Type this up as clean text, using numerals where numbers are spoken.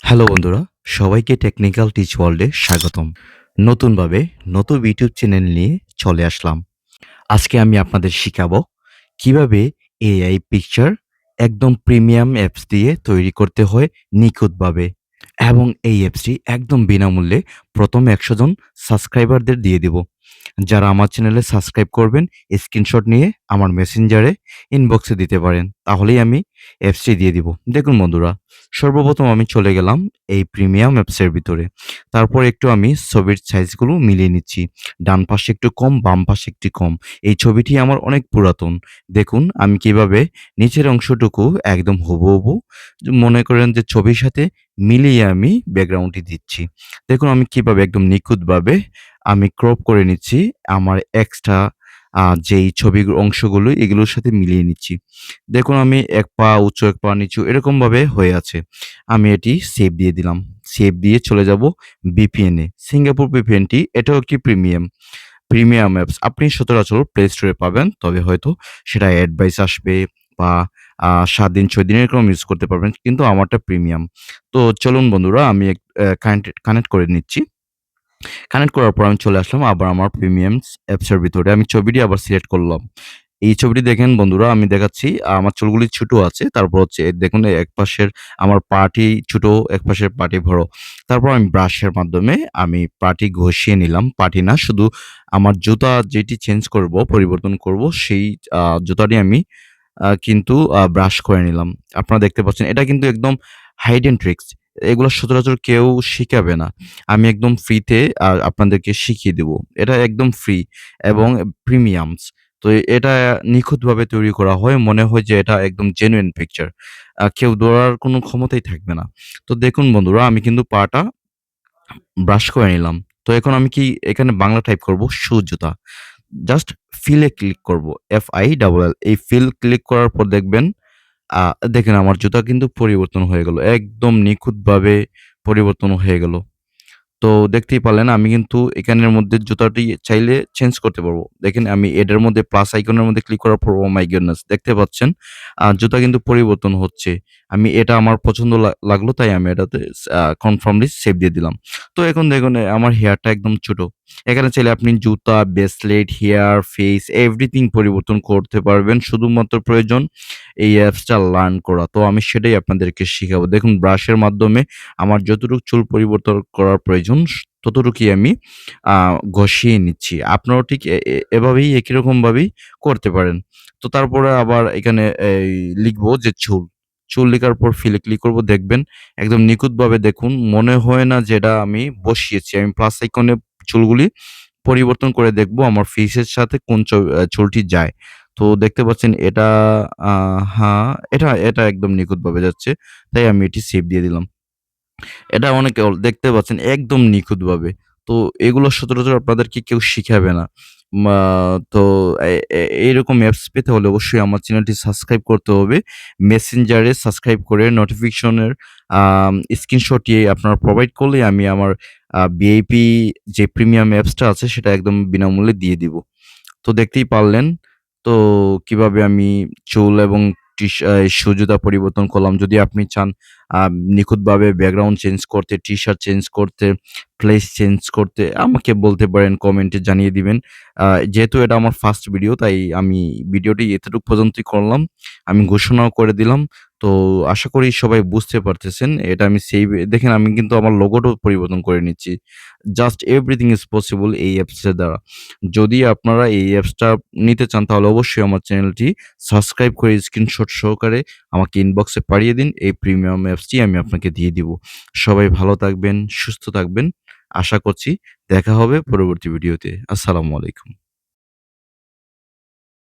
Hello বন্ধুরা, সবাইকে technical teach ওয়ার্ল্ডে স্বাগতম। নতুনভাবে নতুন ইউটিউব চ্যানেল নিয়ে চলে আসলাম। আজকে আমি আপনাদের শিখাবো কিভাবে এআই পিকচার একদম প্রিমিয়াম অ্যাপস দিয়ে তৈরি করতে হয় নিখুঁতভাবে। এবং এই অ্যাপসটি একদম বিনামূল্যে প্রথম ১০০ জন সাবস্ক্রাইবারদের দিয়ে দিব। যারা আমার চ্যানেলে সাবস্ক্রাইব করবেন, স্ক্রিনশট নিয়ে আমার মেসেঞ্জারে ইনবক্সে দিতে পারেন। তাহলেই আমি অ্যাপসটি দিয়ে দিব। দেখুন বন্ধুরা, সর্বপ্রথম আমি চলে গেলাম এই প্রিমিয়াম অ্যাপসের ভিতরে। তারপর একটু আমি ছবির সাইজগুলো মিলিয়ে নিচ্ছি। ডান পাশে একটু কম, বাম পাশে একটু কম। এই ছবিটি আমার অনেক পুরাতন। দেখুন আমি কিভাবে নিচের অংশটুকু একদম হুবহু মনে করেন যে ছবির সাথে মিলিয়ে আমি ব্যাকগ্রাউন্ডটি দিচ্ছি। দেখুন আমি কিভাবে একদম নিখুঁতভাবে আমি ক্রপ করে নিচ্ছি আমার এক্সট্রা যেই ছবির অংশগুলো এগুলোর সাথে মিলিয়ে নিচ্ছি। দেখুন আমি ১ পা উঁচু ১ পা নিচু এরকমভাবে হয়ে আছে। আমি এটি সেভ দিয়ে দিলাম। সেভ দিয়ে চলে যাব VPN এ। সিঙ্গাপুর VPN টি এটাও একটি প্রিমিয়াম অ্যাপস। আপনি সচরাচর প্লে স্টোরে পাবেন। তবে হয়তো সেটা অ্যাডভাইস আসবে বা ৭ দিন ৬ দিন এরকম ইউজ করতে পারবেন। কিন্তু আমারটা প্রিমিয়াম। তো চলুন বন্ধুরা আমি কানেক্ট করে নিচ্ছি। কানেক্ট করার পর আমি চলে আসলাম আবার আমার প্রিমিয়ামস অ্যাপসের ভিতরে। আমি ছবিটি আবার সিলেক্ট করলাম। এই ছবিটি দেখেন বন্ধুরা আমি দেখাচ্ছি আমার চুলগুলি ছোট আছে। তারপর হচ্ছে দেখুন একপাশের আমার পাটি ছোট, একপাশের পাটি বড়। তারপর আমি ব্রাশের মাধ্যমে আমি পাটি ঘষিয়ে নিলাম। পাটি না শুধু আমার জুতা যেটি চেঞ্জ করব, পরিবর্তন করব সেই জুতাটি আমি কিন্তু ব্রাশ করে নিলাম। আপনারা দেখতে পাচ্ছেন এটা কিন্তু একদম হাইড অ্যান্ড ট্রিক্স। এগুলো সচরাচর কেউ শিখাবে না। আমি একদম ফ্রিতে আপনাদেরকে শিখিয়ে দেব। এটা একদম ফ্রি এবং প্রিমিয়ামস। তো এটা নিখুঁতভাবে তৈরি করা হয়। মনে হয় যে এটা একদম জেনুইন পিকচার। কেউ ধরার কোনো ক্ষমতাই থাকবে না। তো দেখুন বন্ধুরা আমি কিন্তু পাটা ব্রাশ করে নিলাম। তো এখন আমি কি এখানে বাংলা টাইপ করব জুতা। জাস্ট ফিল এ ক্লিক করব। FILL এই ফিল ক্লিক করার পর দেখবেন আ দেখেন আমার জুতা কিন্তু পরিবর্তন হয়ে গেল। একদম নিখুঁতভাবে পরিবর্তন হয়ে গেল। তো দেখতেই পারলেন আমি কিন্তু এখানের মধ্যে জুতাটি চাইলে চেঞ্জ করতে পারবো। দেখেন আমি এটার মধ্যে প্লাস আইকনের মধ্যে ক্লিক করার পর ওহ মাই গুডনেস দেখতে পাচ্ছেন জুতা কিন্তু পরিবর্তন হচ্ছে। আমি এটা আমার পছন্দ লাগলো তাই আমি এটাতে কনফার্মলি সেভ দিয়ে দিলাম। তো এখন দেখুন আমার হেয়ারটা একদম ছোট। এখানে চাইলে আপনি জুতা, ব্রেসলেট, হেয়ার, ফেস এভরিথিং পরিবর্তন করতে পারবেন। শুধুমাত্র প্রয়োজন এই অ্যাপসটা লার্ন করা। তো আমি সেটাই আপনাদেরকে শিখাবো। দেখুন ব্রাশের মাধ্যমে আমার যতটুকু চুল পরিবর্তন করার প্রয়োজন ততটুকুই আমি আ ঘষিয়ে নিচ্ছি। আপনারাও ঠিক এভাবেই একই রকমভাবেই করতে পারেন। তো তারপরে আবার এখানে লিখবো যে চুল। চুল লেখার পর ফিল এ ক্লিক করব দেখবেন একদম নিখুঁতভাবে দেখুন মনে হয় না যে এটা আমি বসিয়েছি। আমি প্লাস আইকনে চুলগুলি পরিবর্তন করে দেখবো আমার ফেসের সাথে কোন চুলটি যায়। তো দেখতে পাচ্ছেন এটা আ হ্যাঁ, এটা একদম নিখুঁতভাবে যাচ্ছে। তাই আমি এটি সেভ দিয়ে দিলাম। এটা অনেকে দেখতে পাচ্ছেন একদম নিখুঁতভাবে। তো এগুলো সচরাচর আপনাদেরকে কেউ শিখাবে না। মা তো এ এ এইরকম অ্যাপস পেতে হলে অবশ্যই আমার চ্যানেলটি সাবস্ক্রাইব করতে হবে। মেসেঞ্জারে সাবস্ক্রাইব করে নোটিফিকেশনের স্ক্রিনশট আপনারা প্রোভাইড করলেই আমি আমার ভিআইপি যে প্রিমিয়াম অ্যাপসটা আছে সেটা একদম বিনামূল্যে দিয়ে দিব। তো দেখতেই পারলেন। তো কিভাবে আমি চুল এবং শু জুতা পরিবর্তন করলাম। যদি আপনি চান আ নিখুঁতভাবে ব্যাকগ্রাউন্ড চেঞ্জ করতে, টি-শার্ট চেঞ্জ করতে, প্লেস চেঞ্জ করতে আমাকে বলতে পারেন, কমেন্টে জানিয়ে দিবেন। আ যেহেতু এটা আমার ফার্স্ট ভিডিও তাই আমি ভিডিওটি এতটুক পর্যন্তই করলাম। আমি ঘোষণাও করে দিলাম। তো আশা করি সবাই বুঝতে পারতেছেন। এটা আমি দেখেন আমি কিন্তু আমার লোগোটাও পরিবর্তন করে নিচ্ছি। জাস্ট এভরিথিং ইস পসিবল এই অ্যাপসের দ্বারা। যদি আপনারা এই অ্যাপসটা নিতে চান তাহলে অবশ্যই আমার চ্যানেলটি সাবস্ক্রাইব করে স্ক্রিনশট সহকারে আমাকে ইনবক্সে পাঠিয়ে দিন। এই প্রিমিয়াম অ্যাপসটি আমি আপনাকে দিয়ে দিব। সবাই ভালো থাকবেন, সুস্থ থাকবেন। আশা করছি দেখা হবে পরবর্তী ভিডিওতে। আসসালামু আলাইকুম।